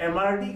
MRD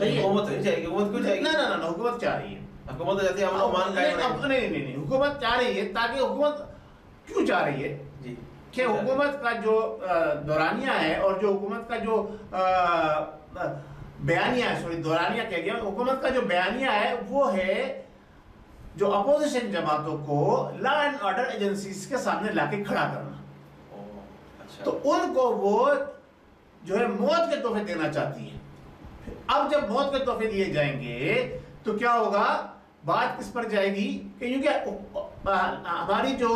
حکومت نہیں چاہیے, حکومت کیوں چاہیے؟ نہ حکومت چاہ رہی ہے, حکومت تو جاتی ہے نہیں, حکومت چاہ رہی ہے. تاکہ حکومت کیوں چاہ رہی ہے جی کہ حکومت کا جو دورانیہ ہے اور جو حکومت کا جو بیانیہ ہے, سوری دورانیہ کہہ دیا, حکومت کا جو بیانیہ ہے وہ ہے جو اپوزیشن جماعتوں کو لا اینڈ آرڈر ایجنسیز کے سامنے لا کے کھڑا کرنا. تو ان کو وہ جو ہے موت کے تحفے دینا چاہتی ہے. اب جب موت کے تحفے دیے جائیں گے تو کیا ہوگا, بات کس پر جائے گی کہ کیونکہ ہماری جو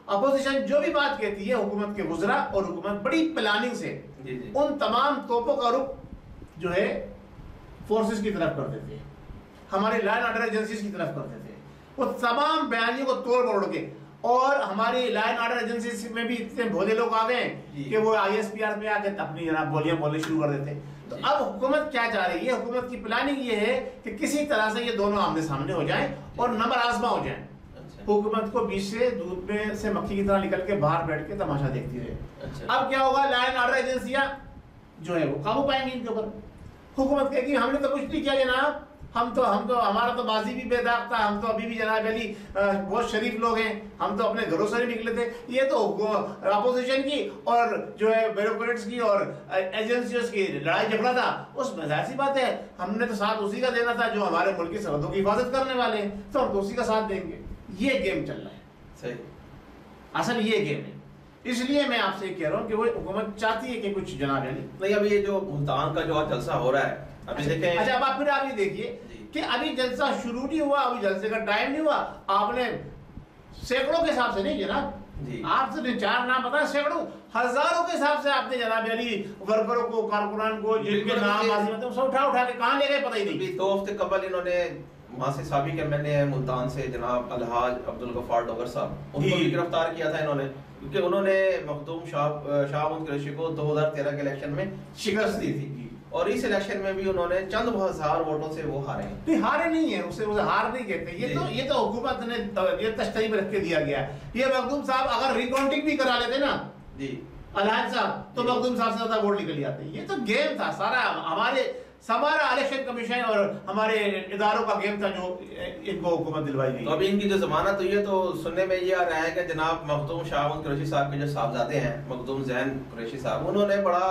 اپوزیشن جو بھی بات کہتی ہے حکومت کے وزراء اور حکومت بڑی پلاننگ سے ان تمام توپوں کا رخ جو ہے فورسز کی طرف کر دیتے ہیں, ہماری لا اینڈ آرڈر ایجنسیز کی طرف کر دیتے ہیں. وہ تمام بیانیوں کو توڑ موڑ کے, اور ہماری لا اینڈ آرڈر ایجنسیز میں بھی اتنے بھولے لوگ آ گئے ہیں کہ وہ آئی ایس پی آر پہ آ کے اپنی جناب بولیاں بولنے شروع کر دیتے ہیں. تو اب حکومت کیا چاہ رہی ہے, حکومت کی پلاننگ یہ ہے کہ کسی طرح سے یہ دونوں آمنے سامنے ہو جائیں اور نمبر آزما ہو جائیں. حکومت کو بیچ سے دودھ میں سے مکھی کی طرح نکل کے باہر بیٹھ کے تماشا دیکھتی رہے. اب کیا ہوگا, لا اینڈ آرڈر ایجنسیاں جو ہے وہ قابو پائیں گی ان کے اوپر. حکومت کہے گی ہم نے تو کچھ نہیں کیا جناب, ہم تو ہمارا تو ماضی بھی بے داغ تھا, ہم تو ابھی بھی جناب علی بہت شریف لوگ ہیں, ہم تو اپنے گھروں سے نہیں نکلے تھے. یہ تو اپوزیشن کی اور جو ہے بیوروکریٹس کی اور ایجنسیز کی لڑائی جھگڑا تھا, اس میں ظاہر سی بات ہے ہم نے تو ساتھ اسی کا دینا تھا جو ہمارے ملک کی سرحدوں کی حفاظت کرنے والے ہیں, تو ہم تو اسی کا ساتھ دیں گے. یہ گیم چل رہا ہے, صحیح, اصل یہ گیم ہے. اس لیے میں آپ سے کہہ رہا ہوں کہ وہ حکومت چاہتی ہے کہ کچھ جناب علی نہیں. ابھی یہ جو ملتان کا جو جلسہ ہو رہا ہے ابھی دیکھیں, اچھا اب پھر آپ یہ دیکھیے کہ ابھی جلسہ شروع نہیں ہوا, ابھی جلسے کا ٹائم نہیں ہوا, آپ نے سینکڑوں کے حساب سے نہیں جناب, آپ سے 4 نام بتا, سینکڑوں ہزاروں کے حساب سے آپ نے جناب علی ورکروں کو, کارکنان کو, جن کے نام آزماتے ہیں سب اٹھا کے کہاں لے گئے پتہ ہی نہیں. 2 ہفتے قبل انہوں نے وہاں سے سابق ایم ایل اے ملتان سے جناب الحاج عبدالغفار ڈوگر صاحب, ان کو بھی گرفتار کیا تھا انہوں نے, کیونکہ انہوں نے مخدوم شاہ محمود قریشی کو 2013 کے الیکشن میں شکست دی تھی, اور اس الیکشن میں بھی انہوں نے چند ہزار ووٹوں سے وہ ہارے ہیں. نہیں ہارے نہیں ہیں, اسے ہار نہیں کہتے, یہ تو حکومت نے یہ تشتری میں رکھ کے دیا گیا. یہ مخدوم صاحب اگر ریکاؤنٹنگ بھی کرا لیتے نا جی الحاج صاحب, تو مخدوم صاحب سے زیادہ ووٹ نکل جاتے. یہ تو گیم تھا سارا, ہمارا الیکشن کمیشن اور ہمارے اداروں کا گیم تھا جو ان کو حکومت دلوائی گئی. تو ابھی ان کی جو ضمانت ہوئی ہے تو سننے میں یہ آ رہا ہے کہ جناب مخدوم شاہ محمود قریشی صاحب کے جو صاحبزادے ہیں مخدوم زین قریشی صاحب, انہوں نے بڑا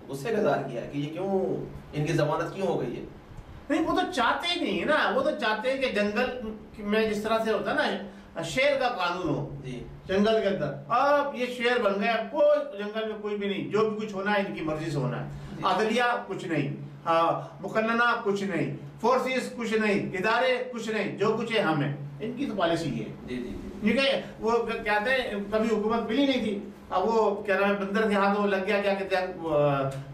غصے کا اظہار کیا کہ یہ کیوں, ان کی ضمانت کیوں ہو گئی ہے. نہیں وہ تو چاہتے ہی نہیں ہے نا, وہ تو چاہتے ہیں کہ جنگل میں جس طرح سے ہوتا ہے نا شیر کا قانون ہو جنگل کے اندر, اب یہ شیر بن گیا, کوئی جنگل میں کوئی بھی نہیں, جو بھی کچھ ہونا ہے ان کی مرضی سے ہونا ہے. عدلیہ کچھ نہیں, مقننہ کچھ نہیں, فورسز کچھ نہیں, ادارے کچھ نہیں, جو کچھ ہے ہم ہیں. ان کی تو پالیسی ہے. کیونکہ وہ کہتے ہیں کبھی حکومت ملی نہیں تھی, اب وہ کیا نام ہے بندر کے ہاتھوں لگ گیا, کیا کہتے ہیں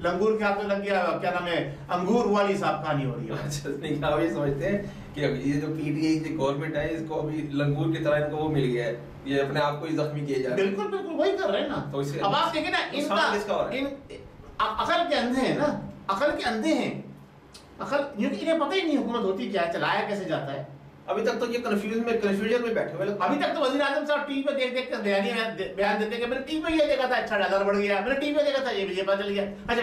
لنگور کے ہاتھوں لگ گیا, کیا نام ہے انگور والی صاحب کہانی ہو رہی ہے. نہیں آپ یہ سمجھتے ہیں کہ یہ جو پی ٹی آئی کی گورنمنٹ ہے اس کو ابھی لنگور کی طرح ان کو وہ مل گیا ہے, یہ اپنے آپ کو ہی زخمی کیا جا رہا ہے. بالکل بالکل وہی کر رہے ہیں نا. اب آپ دیکھیں نا ان کا عقل کے اندھے ہیں نا, عقل کے اندھے ہیں, عقل کیونکہ انہیں پتہ ہی نہیں حکومت ہوتی کیا ہے, چلایا کیسے جاتا ہے. ابھی تک تو یہ کنفیوژن میں بیٹھے ہوئے لوگ. ابھی تک تو وزیر اعظم صاحب ٹی وی پہ دیکھ کر بیان دیتے کہ میں نے ٹی وی پہ یہ دیکھا تھا $6 بڑھ گیا, میں نے ٹی وی پہ دیکھا تھا یہ پتہ چل گیا. اچھا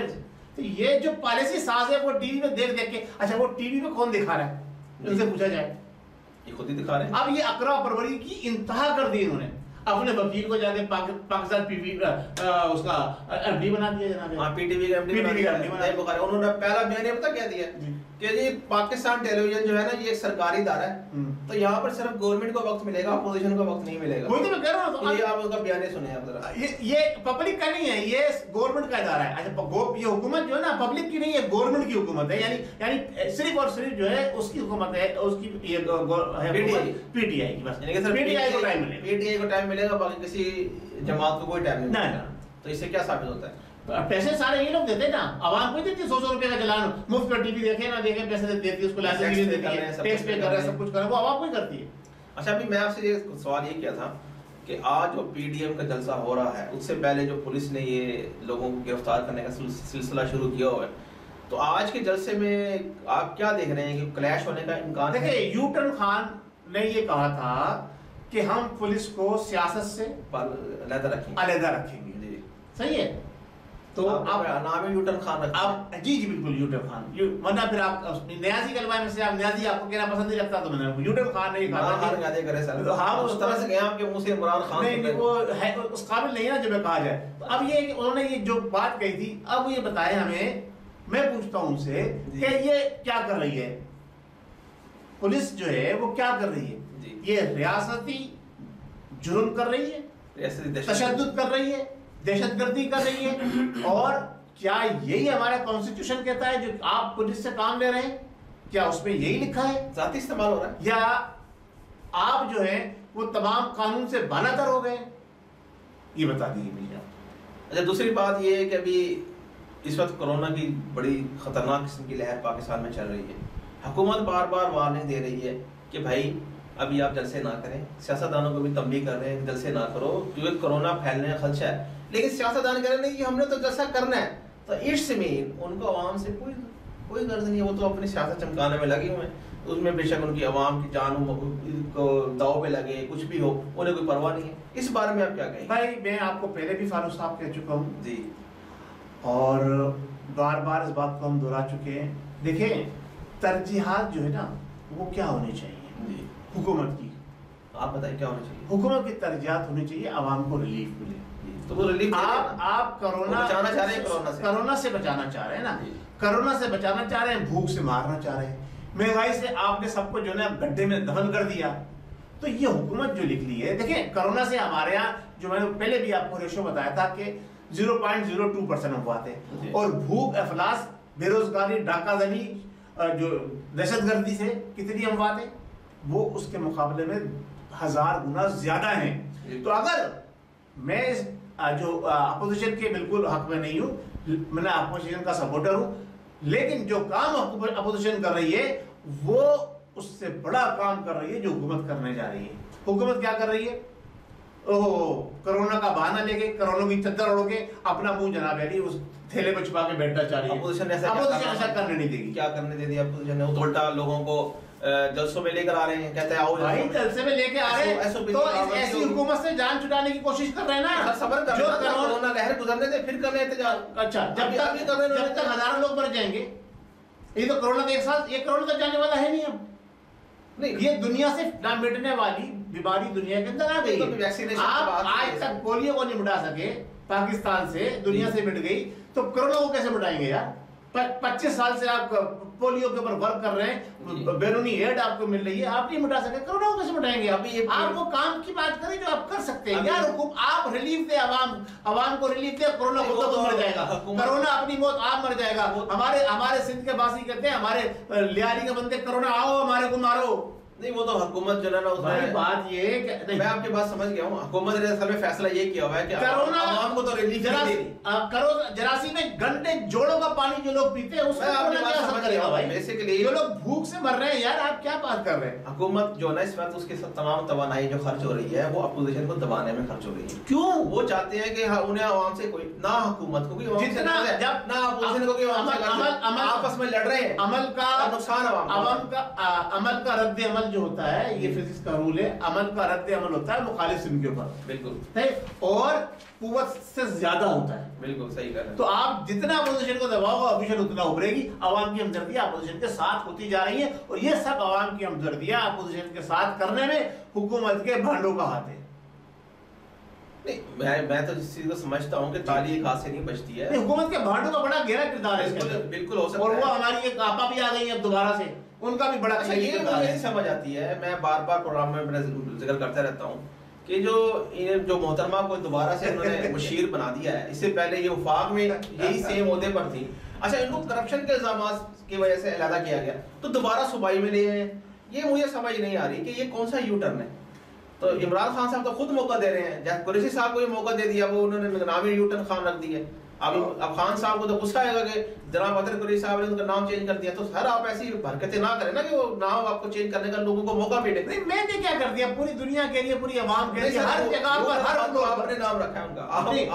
تو یہ جو پالیسی ساز ہے وہ ٹی وی پہ دیکھ کے, اچھا وہ ٹی وی پہ کون دکھا رہا ہے, ان سے پوچھا جائے. یہ خود ہی دکھا رہے ہیں. اب یہ اقرا پروری کی انتہا کر دی انہوں نے, اپنے وکیل کو جا کے پاکستان پی وی اس کا ایم ڈی بنا دیا جناب. ہاں پی ٹی وی کا ایم ڈی بنا دیا. انہوں نے پہلا بیان یہ پتہ کیا دیا کہ جی پاکستان ٹیلی ویژن جو ہے نا یہ ایک سرکاری ادارہ ہے, تو یہاں پر صرف گورنمنٹ کو وقت ملے گا, اپوزیشن کو وقت نہیں ملے گا. وہی تو میں کہہ رہا ہوں, یہ آپ اس کا بیان سنیں آپ ذرا. یہ پبلک کا نہیں ہے, یہ گورنمنٹ کا ادارہ ہے. اچھا یہ حکومت جو ہے نا پبلک کی نہیں ہے, گورنمنٹ کی حکومت ہے, یعنی صرف اور صرف جو ہے اس کی حکومت ہے, اس کی پی ٹی آئی کی. بس پی ٹی آئی کو ٹائم ملے گا, باقی کسی جماعت کو کوئی ٹائم نہیں ملے گا. تو اس سے کیا ثابت ہوتا ہے؟ پیسے سارے یہ لوگ دیتے نا, عوام کو دیتی 100 روپے کا چلان, مفت پر ٹی وی دیکھے نہ دیکھے پیسے دیتی ہے, اس کو لائسنس بھی دیتی ہے, ٹیکس پے کر رہا ہے, سب کچھ کر رہا ہے, وہ عوام کو ہی کرتی ہے. اچھا ابھی میں آپ سے یہ سوال یہ کیا تھا کہ آج جو پی ڈی ایم کا جلسہ ہو رہا ہے اس سے پہلے جو پولیس نے یہ لوگوں کو گرفتار کرنے کا سلسلہ شروع کیا ہوا ہے, تو آج کے جلسے میں آپ کیا دیکھ رہے ہیں کہ کلیش ہونے کا امکان ہے؟ دیکھیں یوٹن خان نے یہ کہا تھا کہ ہم پولیس کو سیاست سے علیحدہ رکھیں گے. صحیح ہے, تو آپ نام یوٹن خان رکھتے ہیں. آپ جی بالکل یوٹن خان, ورنہ پھر آپ نیازی کلمہ میں سے آپ نیازی آپ کو کہنا پسند نہیں لگتا تو میں نے یوٹن خان نہیں کہا. ہاں اس طرح سے گیا آپ کے منہ سے عمران خان نہیں وہ ہے اس قابل نہیں ہے جو میں کہا جائے. تو اب یہ کہ انہوں نے یہ جو بات کہی تھی, اب یہ بتائیں ہمیں, میں پوچھتا ہوں ان سے کہ یہ کیا کر رہی ہے پولیس جو ہے وہ کیا کر رہی ہے؟ یہ ریاستی جرم کر رہی ہے, تشدد کر رہی ہے, دہشت گردی کر رہی ہے, اور کیا یہی ہمارا کانسٹیٹیوشن کہتا ہے جو آپ پولیس سے کام لے رہے ہیں, کیا اس میں یہی لکھا ہے؟ ذاتی استعمال ہو رہا ہے, یا آپ جو ہے وہ تمام قانون سے بالاتر ہو گئے؟ یہ بتا دیجیے مجھے. اچھا دوسری بات یہ ہے کہ ابھی اس وقت کورونا کی بڑی خطرناک قسم کی لہر پاکستان میں چل رہی ہے. حکومت بار بار وارننگ دے رہی ہے کہ بھائی ابھی آپ جلسے نہ کریں, سیاستدانوں کو بھی تنبیہ کر رہے ہیں کہ جلسے نہ کرو کیونکہ کورونا پھیلنے کا خدشہ ہے. لیکن سیاستدان کہہ رہے ہیں کہ ہم نے تو جلسہ کرنا ہے. تو اٹس مین ان کو عوام سے کوئی غرض نہیں ہے, وہ تو اپنی سیاست چمکانے میں لگے ہوئے ہیں. اس میں بے شک ان کی عوام کی جان کو داؤ پہ لگے, کچھ بھی ہو, انہیں کوئی پرواہ نہیں ہے. اس بارے میں آپ کیا کہیں؟ بھائی میں آپ کو پہلے بھی فاروق صاحب کہہ چکا ہوں جی, اور بار بار اس بات کو ہم دہرا چکے ہیں. دیکھیں ترجیحات جو ہے نا وہ کیا ہونی چاہیے جی حکومت کی, آپ بتائیں کیا ہونا چاہیے؟ حکومت کی ترجیحات ہونی چاہیے عوام کو ریلیف ملے. تو وہ ریلیف آپ کرونا بچانا چاہ رہے ہیں, کرونا سے بچانا چاہ رہے ہیں نا, کرونا سے بچانا چاہ رہے ہیں, بھوک سے مارنا چاہ رہے ہیں, مہنگائی سے آپ نے سب کو جو ہے گڈھے میں دفن کر دیا. تو یہ حکومت جو لکھ لی ہے, دیکھیں کرونا سے ہمارے یہاں جو میں نے پہلے بھی آپ کو ریشو بتایا تھا کہ 0.02% اموات ہے, اور بھوک, افلاس, بے روزگاری, ڈاکہ زنی, جو دہشت گردی سے کتنی اموات ہیں, وہ اس کے مقابلے میں 1000 گنا زیادہ ہیں. تو اگر میں جو اپوزیشن کے بالکل حق میں نہیں ہوں, میں اپوزیشن کا سپورٹر ہوں, لیکن جو کام اپوزیشن کر رہی ہے وہ اس سے بڑا کام کر رہی ہے جو حکومت کرنے جا رہی ہے. حکومت کیا کر رہی ہے؟ کرونا کا بہانہ لے کے, کرونا کی چادر اوڑھ کے اپنا منہ جناب علی اس تھیلے میں چھپا کے بیٹھنا چاہ رہی ہے. اپوزیشن ایسا کرنے نہیں دے گی. کیا کرنے دے دی اپوزیشن نے؟ الٹا لوگوں کو جلسوں میں لے کر آ رہے ہیں, کہتے ہیں آؤ بھائی جلسے میں لے کے آ رہے ہیں, تو ایسی حکومت سے جان چھڑانے کی کوشش کر رہے ہیں نا. صبر کرو, کرونا لہر گزرنے دے پھر کرنے احتجاج. اچھا جب تک ہزاروں لوگ مر جائیں گے, یہ تو کرونا ایک سال 1 کروڑ تک جانے والا ہے نہیں. اب نہیں, یہ دنیا سے نہ مٹنے والی بیماری دنیا کے اندر آ گئی ہے. آپ آج تک پولیو کو نہیں مٹا سکے, پاکستان سے دنیا سے مٹ گئی, تو کرونا کو کیسے مٹائیں گے یار؟ 25 سال سے آپ پولیو کے اوپر ورک کر رہے ہیں, بیرونی ایڈ آپ کو مل رہی ہے, آپ نہیں مٹا سکے, کرونا کو کیسے مٹائیں گے؟ آپ کو کام کی بات کریں جو آپ کر سکتے ہیں یار. آپ ریلیف دے, عوام کو ریلیف دے, کرونا خود تو مر جائے گا, کرونا اپنی موت آپ مر جائے گا. ہمارے سندھ کے باسی کہتے ہیں, ہمارے لیاری کے بندے, کرونا آؤ ہمارے کو مارو. نہیں وہ تو حکومت جو ہے نا, بات یہ ہے کہ میں آپ کی بات سمجھ گیا ہوں, حکومت نے اصل میں فیصلہ یہ کیا ہوا ہے کہ عوام کو تو ریلیف دے دی. جراثیم میں گھنٹے جوڑوں کا پانی جو لوگ پیتے ہیں اس میں کیا اثر کرے گا بھائی؟ بیسیکلی جو لوگ بھوک سے مر رہے ہیں یار, آپ کیا بات کر رہے ہیں؟ حکومت جو ہے نا اس وقت اس کی تمام توانائی جو خرچ ہو رہی ہے وہ اپوزیشن کو دبانے میں خرچ ہو رہی ہے. کیوں؟ وہ چاہتے ہیں کہ انہیں عوام سے کوئی نہ, حکومت کو بھی جتنا جب نہ اپوزیشن کو بھی آپس میں لڑ رہے ہیں, عمل کا نقصان عوام کا, عمل کا رد عمل جو ہوتا ہے, یہ فزکس کا رول ہے, عمل کا رد عمل ہوتا ہے مخالف سم کے اوپر, بالکل, اور قوت سے زیادہ ہوتا ہے. بالکل صحیح کہہ رہے ہیں. تو آپ جتنا اپوزیشن کو دباؤ گا اپوزیشن اتنا ابھرے گی. عوام کی ہمدردیاں اپوزیشن کے ساتھ ہوتی جا رہی ہیں, اور یہ سب عوام کی ہمدردیاں اپوزیشن کے ساتھ کرنے میں حکومت کے بھانڈوں کا ہاتھ ہے. نہیں میں تو اس چیز کو سمجھتا ہوں کہ تالی ایک ہاتھ سے نہیں بچتی ہے. حکومت کے بھانڈوں کا بڑا گہرا کردار ہے. بالکل ہو سکتا ہے, اور وہ ہماری ایک آپا بھی آ گئی ہیں اب دوبارہ سے, ان کا بھی بڑا اچھا یہ مجھے سمجھ آتی ہے. میں بار بار پروگرام میں ذکر کرتا رہتا ہوں کہ جو محترمہ کو دوبارہ سے انہوں نے مشیر بنا دیا ہے, اس سے پہلے یہ وفاق میں یہی سیم عہدے پر تھی. اچھا ان کو کرپشن کے الزامات کی وجہ سے علیحدہ کیا گیا, تو دوبارہ صوبائی میں لے آئے. یہ مجھے سمجھ نہیں آ رہی کہ یہ کون سا یو ٹرن ہے. تو عمران خان صاحب تو خود موقع دے رہے ہیں, جب قریشی صاحب کو یہ موقع دے دیا, وہ انہوں نے نام یو ٹرن خان رکھ دیا. اب خان صاحب کو تو غصہ آئے گا کہ جناب اطہر قریشی صاحب نے ان کا نام چینج کر دیا. تو سر آپ ایسی حرکتیں نہ کریں نا کہ وہ نام آپ کو چینج کرنے کا لوگوں کو موقع ملے. نہیں میں نے کیا کر دیا, پوری دنیا کے لیے, پوری عوام کے لیے, ہر جگہ پر ہر آپ نے نام رکھا ہے ان کا,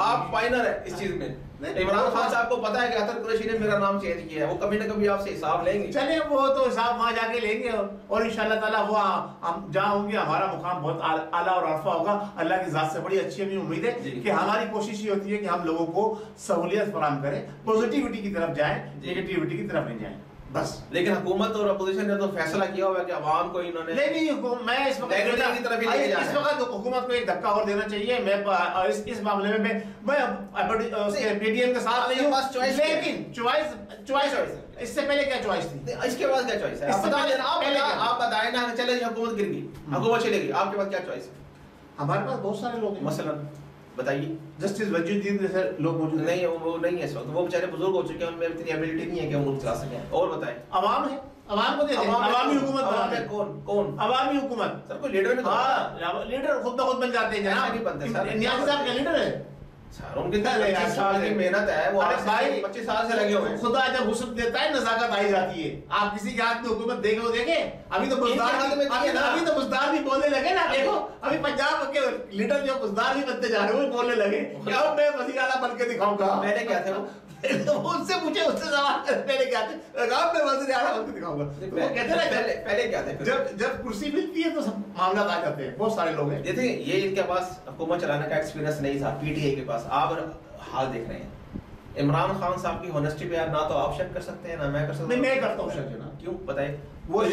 آپ فائنر ہے اس چیز میں. عمران خان صاحب کو پتا ہے کہ اطہر قریشی نے میرا نام چینج کیا ہے, وہ کبھی نہ کبھی آپ سے حساب لیں گے. چلے وہ تو حساب وہاں جا کے لیں گے, اور انشاءاللہ تعالیٰ وہ ہم جہاں ہوں گے ہمارا مقام بہت اعلیٰ اور عرفہ ہوگا. اللہ کی ذات سے بڑی اچھی ہمیں امید ہے کہ ہماری کوشش یہ ہوتی ہے کہ ہم لوگوں کو سہولیت فراہم کریں, پوزیٹیوٹی کی طرف جائیں, نگیٹیوٹی کی طرف نہیں جائیں بس. لیکن حکومت اور اپوزیشن نے تو فیصلہ کیا ہوا ہے کہ عوام کو انہوں نے نہیں, میں اس وقت حکومت کو ایک دھکا اور دینا چاہیے. میں اس معاملے میں پی ڈی ایم کے ساتھ نہیں ہوں, لیکن چوائس اس سے پہلے کیا چوائس تھی, اس کے بعد کیا چوائس ہے آپ بتائیں نا. چلے حکومت گر گئی, حکومت چلے گی, آپ کے پاس کیا چوائس ہے؟ ہمارے پاس بہت سارے لوگ ہیں, مثلا بتائیے. جسٹس وجود الدین جیسے لوگ موجود نہیں, وہ نہیں ہے اس وقت, وہ بیچارے بزرگ ہو چکے ہیں, ان میں اتنی ایبلٹی نہیں ہے کہ وہ چلا سکیں. اور بتائیں. عوام ہے, عوام کو دے دیں, عوامی حکومت بناتے ہیں. کون عوامی حکومت؟ سر کوئی لیڈر نہیں. ہاں, لیڈر خود بخود بن جاتے ہیں جناب. نہیں بنتے سر. نیازی صاحب کیا لیڈر ہے سر؟ ان کی 25 سال کی محنت ہے, وہ 25 سال سے لگے ہوئے ہیں. خدا جب وسعت دیتا ہے نزاکت آئی جاتی ہے. آپ کسی کے ہاتھ میں حکومت دیکھے ہو, دیکھیں ابھی تو بزدار بھی بولنے لگے نا. دیکھو ابھی پنجاب کے لیڈر جو بزدار بھی بنتے جا رہے ہیں, وہ بولنے لگے کہ اب میں وزیر اعلیٰ بن کے دکھاؤں گا. میں نے کیا تھا وہ ان سے پوچھے, اس سے سوال پہلے کیا تھے, میں وزیر اعلیٰ بن کے دکھاؤں گا. وہ کہتے ہیں پہلے کیا تھے, جب کرسی ملتی ہے تو سب معاملات آ جاتے ہیں. بہت سارے لوگ ہیں دیکھیں, یہ ان کے پاس حکومت چلانے کا ایکسپیرینس نہیں تھا پی ٹی آئی کے پاس. آپ حال دیکھ رہے ہیں عمران خان صاحب کی ہونیسٹی پہ نہ تو آپ شک کر سکتے ہیں نہ میں کر سکتا ہوں. نہیں, میں کرتا ہوں شک جناب. کیوں بتائیں؟ وہ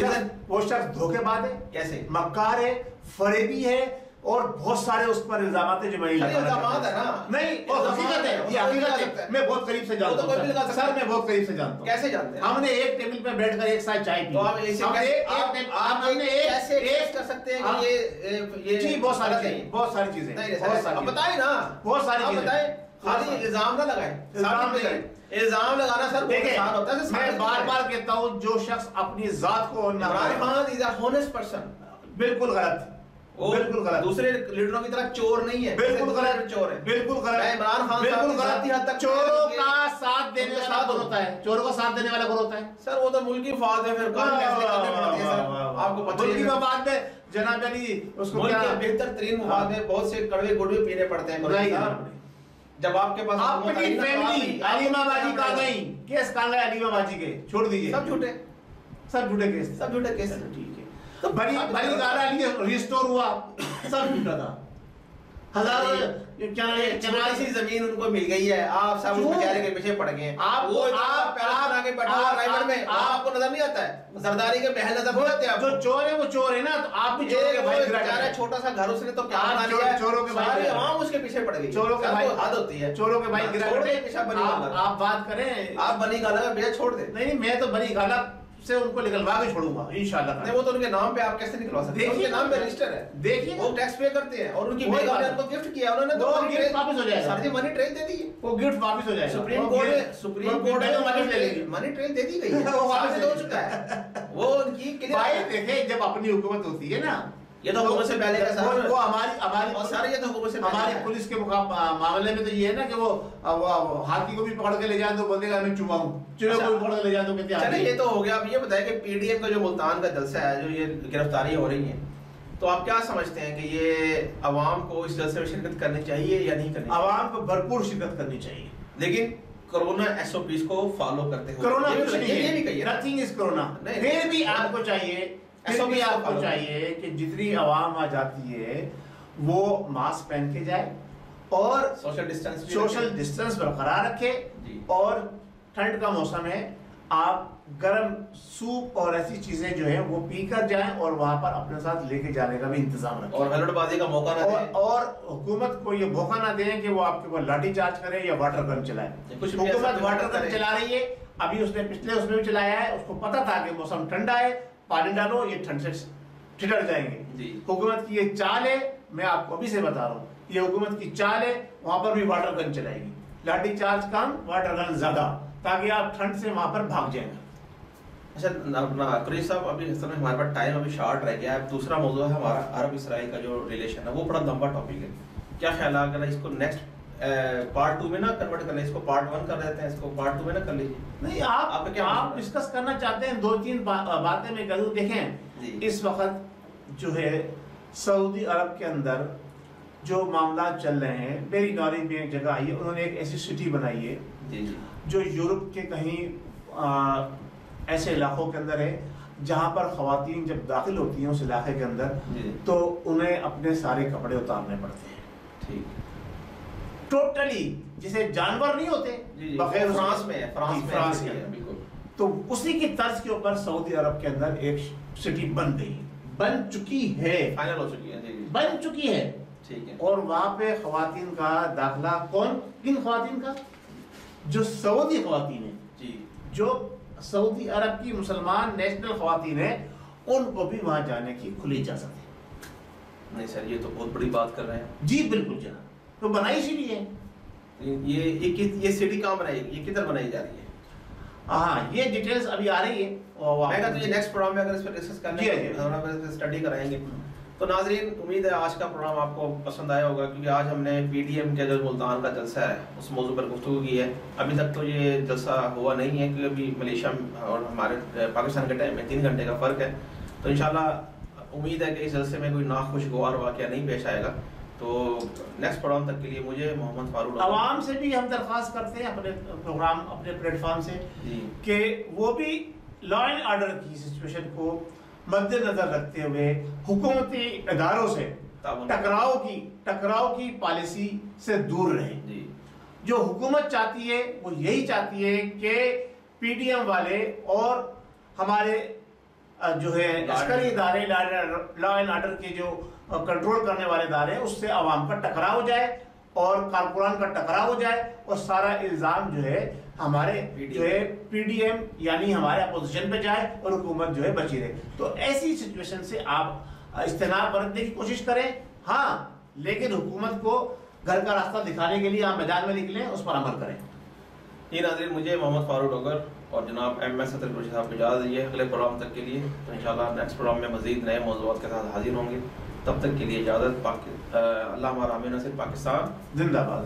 شخص دھوکے باز ہے, کیسے مکار ہے, فریبی ہے, اور بہت سارے اس پر الزامات ہیں جو میں الزامات ہے نا. نہیں, وہ حقیقت ہے, یہ حقیقت ہے. میں بہت قریب سے جانتا ہوں سر, میں بہت قریب سے جانتا ہوں. کیسے جانتے ہیں؟ ہم نے ایک ٹیبل پہ بیٹھ کر ایک ساتھ چائے پی. تو آپ کیسے کر سکتے ہیں کہ یہ بہت ساری چیزیں بتائیں نا, بہت ساری چیزیں. خالی الزام نہ لگائیں. الزام لگانا سر آسان ہوتا ہے. میں بار بار کہتا ہوں, جو شخص اپنی ذات کو عمران خان از اے ہونیسٹ پرسن. بالکل غلط, بالکل غلط. دوسرے لیڈروں کی طرح چور نہیں ہے. بالکل غلط, چور ہے. بالکل غلط. عمران خان بالکل غلط. چوروں کا ساتھ دینے والا کون ہوتا ہے؟ چوروں کا ساتھ دینے والا کون ہوتا ہے؟ سر وہ تو ملکی مفاد ہے. پھر کام کیسے کرنے پڑتے ہیں سر, آپ کو پتہ ہے. ملکی مفاد میں جناب علی اس کو کیا بہتر ترین مفاد میں بہت سے کڑوے گڑوے پینے پڑتے ہیں. جب آپ کے پاس اپنی فیملی علیمہ باجی کا نہیں کیس کہاں گئے, علیمہ باجی کے چھوڑ دیجئے, سب جھوٹے, سب جھوٹے کیس, سب جھوٹے کیس. ٹھیک ہے. بڑی گارا لیے ریسٹور ہوا, سب جھوٹا تھا. ہزاروں سی زمین ان کو مل گئی ہے, آپ سب اس بیچارے کے پیچھے پڑ گئے ہیں. آپ کے بیٹھا رائبر میں, آپ کو نظر نہیں آتا ہے زرداری کے محل نظر نہیں آتے. جو چور ہے وہ چور ہے نا, تو آپ بھی چوروں کے بھائی بیچارہ چھوٹا سا گھر اس نے تو کیا بنا لیا, چوروں کے بھائی عوام اس کے پیچھے پڑ گئی. چوروں کے بھائی حد ہوتی ہے, چوروں کے بھائی گرا کرے. آپ بات کریں, آپ بنی گالا کا بیچا چھوڑ دیں. نہیں, میں تو بنی گالا سے ان کو نکلوا کے چھوڑوں گا انشاءاللہ. نہیں, وہ تو ان کے نام پہ آپ کیسے نکلوا سکتے ہیں؟ ان کے نام پہ رجسٹر ہے. دیکھیے وہ ٹیکس پے کرتے ہیں, اور ان کی بیگم نے ان کو گفٹ کیا, انہوں نے تو گفٹ واپس ہو جائے گا. سر جی منی ٹریل دے دی, وہ گفٹ واپس ہو جائے گا. سپریم کورٹ نے منی ٹریل دے دی گئی ہے, وہ واپس ہو چکا ہے. وہ ان کی بھائی دیکھیں, جب اپنی حکومت ہوتی ہے نا, یہ تو حکومت سے پہلے کا سر, وہ ہماری پولیس کے معاملے میں تو یہ ہے نا کہ وہ ہاتھی کو بھی پکڑ کے لے جائیں تو بولے گا میں چوہا ہوں, چوہے کو بھی پکڑ کے لے جائیں تو کہتے ہیں. چلیں یہ تو ہو گیا. اب یہ بتائیں کہ پی ڈی ایم کا جو ملتان کا جلسہ ہے, جو یہ گرفتاری ہو رہی ہیں, تو آپ کیا سمجھتے ہیں کہ یہ عوام کو اس جلسے میں شرکت کرنی چاہیے یا نہیں کرنی؟ عوام کو بھرپور شرکت کرنی چاہیے, لیکن کرونا ایس او پیز کو فالو کرتے ہوئے. کرونا یہ بھی کہیے, نتھنگ از کرونا. پھر بھی آپ کو چاہیے, آپ کو چاہیے کہ جتنی عوام آ جاتی ہے وہ ماسک پہن کے جائے اور سوشل ڈسٹنس برقرار رکھے, اور ٹھنڈ کا موسم ہے, آپ گرم سوپ اور ایسی چیزیں جو ہیں وہ پی کر جائیں, اور وہاں پر اپنے ساتھ لے کے جانے کا بھی انتظام رکھیں, اور ہلڑ بازی کا موقع نہ دیں, اور حکومت کو یہ موقع نہ دیں کہ وہ آپ کے اوپر لاٹھی چارج کرے یا واٹر گن چلائے. حکومت واٹر گن چلا رہی ہے, ابھی اس نے پچھلے اس میں بھی چلایا ہے, اس کو پتا تھا کہ موسم ٹھنڈا ہے, پانی ڈالو یہ ٹھنڈ سے ٹھٹر جائیں گے. حکومت کی یہ چال ہے, میں آپ کو ابھی سے بتا رہا ہوں, یہ حکومت کی چال ہے. وہاں پر بھی واٹر گن چلائے گی, لاٹھی چارج کم, واٹر گن زیادہ, تاکہ آپ ٹھنڈ سے وہاں پر بھاگ جائیں گے. اچھا قریش صاحب, ابھی اصل میں ہمارے پاس ٹائم ابھی شارٹ رہ گیا ہے. دوسرا موضوع ہے ہمارا عرب اسرائیل کا جو ریلیشن ہے, وہ بڑا لمبا ٹاپک ہے. کیا خیال ہے اگر اس کو نیکسٹ پارٹ 2 میں نہ کنورٹ کر لیں, اس کو پارٹ 1 کر دیتے ہیں, اس کو پارٹ 2 میں نہ کر لیجیے؟ نہیں, آپ ڈسکس کرنا چاہتے ہیں 2-3 باتیں میں کروں. دیکھیں اس وقت جو ہے سعودی عرب کے اندر جو معاملات چل رہے ہیں، میری نالج میں ایک جگہ آئی ہے، انہوں نے ایک ایسی سٹی بنائی ہے جو یورپ کے کہیں ایسے علاقوں کے اندر ہے جہاں پر خواتین جب داخل ہوتی ہیں اس علاقے کے اندر تو انہیں اپنے سارے کپڑے اتارنے پڑتے ہیں ٹوٹلی، جسے جانور نہیں ہوتے بغیر فرانس میں ہے بالکل. تو اسی کی طرز کے اوپر سعودی عرب کے اندر ایک سٹی بن گئی، بن چکی ہے، فائنل ہو چکی ہے، بن چکی ہے. ٹھیک ہے. اور وہاں پہ خواتین کا داخلہ کن خواتین کا؟ جو سعودی خواتین ہیں، جی جو سعودی عرب کی مسلمان نیشنل خواتین ہیں، ان کو بھی وہاں جانے کی کھلی اجازت ہے. نہیں سر، یہ تو بہت بڑی بات کر رہے ہیں. جی بالکل جناب، تو بنائی اسی لیے. یہ سٹی کہاں بنائی، یہ کدھر بنائی جا رہی ہے؟ ہاں یہ ڈیٹیلز ابھی آ رہی ہے، میں کہتا ہوں یہ نیکسٹ پروگرام میں اگر اس پر ڈسکس کرنا ہے ہم اسٹڈی کرائیں گے. تو ناظرین، امید ہے آج کا پروگرام آپ کو پسند آیا ہوگا، کیونکہ آج ہم نے پی ڈی ایم کے جو ملتان کا جلسہ ہے اس موضوع پر گفتگو کی ہے. ابھی تک تو یہ جلسہ ہوا نہیں ہے کیونکہ ابھی ملیشیا اور ہمارے پاکستان کے ٹائم میں 3 گھنٹے کا فرق ہے. تو انشاءاللہ امید ہے کہ اس جلسے میں کوئی ناخوشگوار واقعہ نہیں پیش آئے گا. تو نیکسٹ پروگرام تک کے لیے مجھے محمد فاروق عوام سے بھی ہم درخواست کرتے ہیں اپنے پروگرام اپنے پلیٹ فارم سے کہ وہ بھی لا اینڈ آرڈر کی سچویشن کو مد نظر رکھتے ہوئے حکومتی اداروں سے ٹکراؤ کی پالیسی سے دور رہیں. جو حکومت چاہتی ہے وہ یہی چاہتی ہے کہ پی ڈی ایم والے اور ہمارے جو ہے عسکری ادارے لا اینڈ آرڈر کے جو کنٹرول کرنے والے ادارے ہیں اس سے عوام کا ٹکراؤ ہو جائے اور کارپوران کا ٹکراؤ ہو جائے اور سارا الزام جو ہے ہمارے جو ہے پی ڈی ایم یعنی ہمارے اپوزیشن پہ جائے اور حکومت جو ہے بچی رہے. تو ایسی سچویشن سے آپ اجتناب برتنے کی کوشش کریں. ہاں لیکن حکومت کو گھر کا راستہ دکھانے کے لیے آپ میدان میں نکلیں، اس پر عمل کریں. یہ ناظرین، مجھے محمد فاروق ڈوگر اور جناب ایم ایس صدر قریشی صاحب کو اجازت دیجیے اگلے پروگرام تک کے لیے. تو انشاءاللہ نیکسٹ پروگرام میں مزید نئے موضوعات کے ساتھ حاضر ہوں گے. تب تک کے لیے اجازت. اللہ ہمارا امین ناصر پاکستان زندہ باد.